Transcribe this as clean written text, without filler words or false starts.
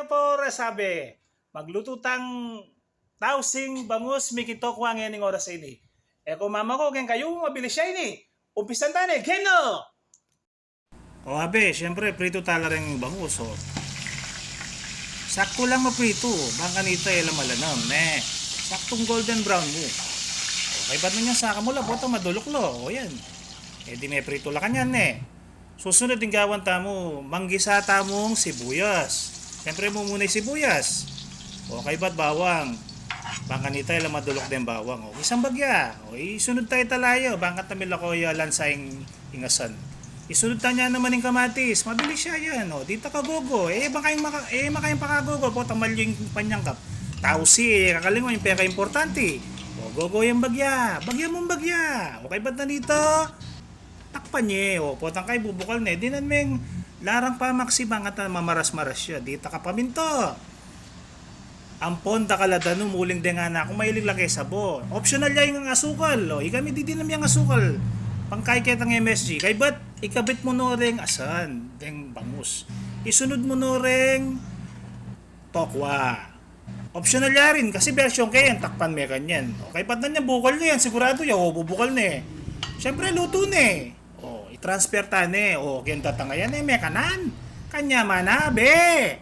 po sabi, magluto tang tausing bangus mikito ko ang yaning oras ini. Kung mama ko, kaya kayo, mabilis siya ini. Umpisan tayo Geno! O abe, syempre, prito tala rin yung bangus, o. Sakto lang maprito, bang kanita ilang malanam, ne. Saktong golden brown mo. Okay, ba't na niya sa kamula, bota madulok lo, o yan. Di may prito la kanyan, ne. Susunod yung gawan tamo, manggisa tamong sibuyas. Siyempre mo muna yung sibuyas. Okay ba't bawang? Bangkanita ilang madulok din bawang. O isang bagya. O isunod tayo talayo. Bangkat tamil ako yung lansayang ingasan. Isunod tayo niya naman yung kamatis. Mabilis siya yan. O dito ka gogo. Makayang pakagogo. Po tamal yung panyangkap. Tausi. Kakalingon yung peka importante. O gogo yung bagya. Bagya mong bagya. Okay ba't na dito? Takpan niya. O potang kay bubukal na. Dinan meng larang pa maksibang at mamaras-maras siya. Dito ka paminto. Ampon da kalada no muling denga na kung mahilig laki sabon. Optional ya yung asukal. O ikami di din yung asukal. Pangkay ketang MSG. Kay ba't ikabit mo no ring asan. Deng bangus. Isunod mo no ring tokwa. Optional ya rin kasi version kayan takpan may kanyan. O kay ba't na niya bukal niya yan. Sigurado ya o bubukal na eh. Siyempre luto na eh. O i-transfer ta na eh. O kaya tatangayan eh may kanan. Kanya manabe.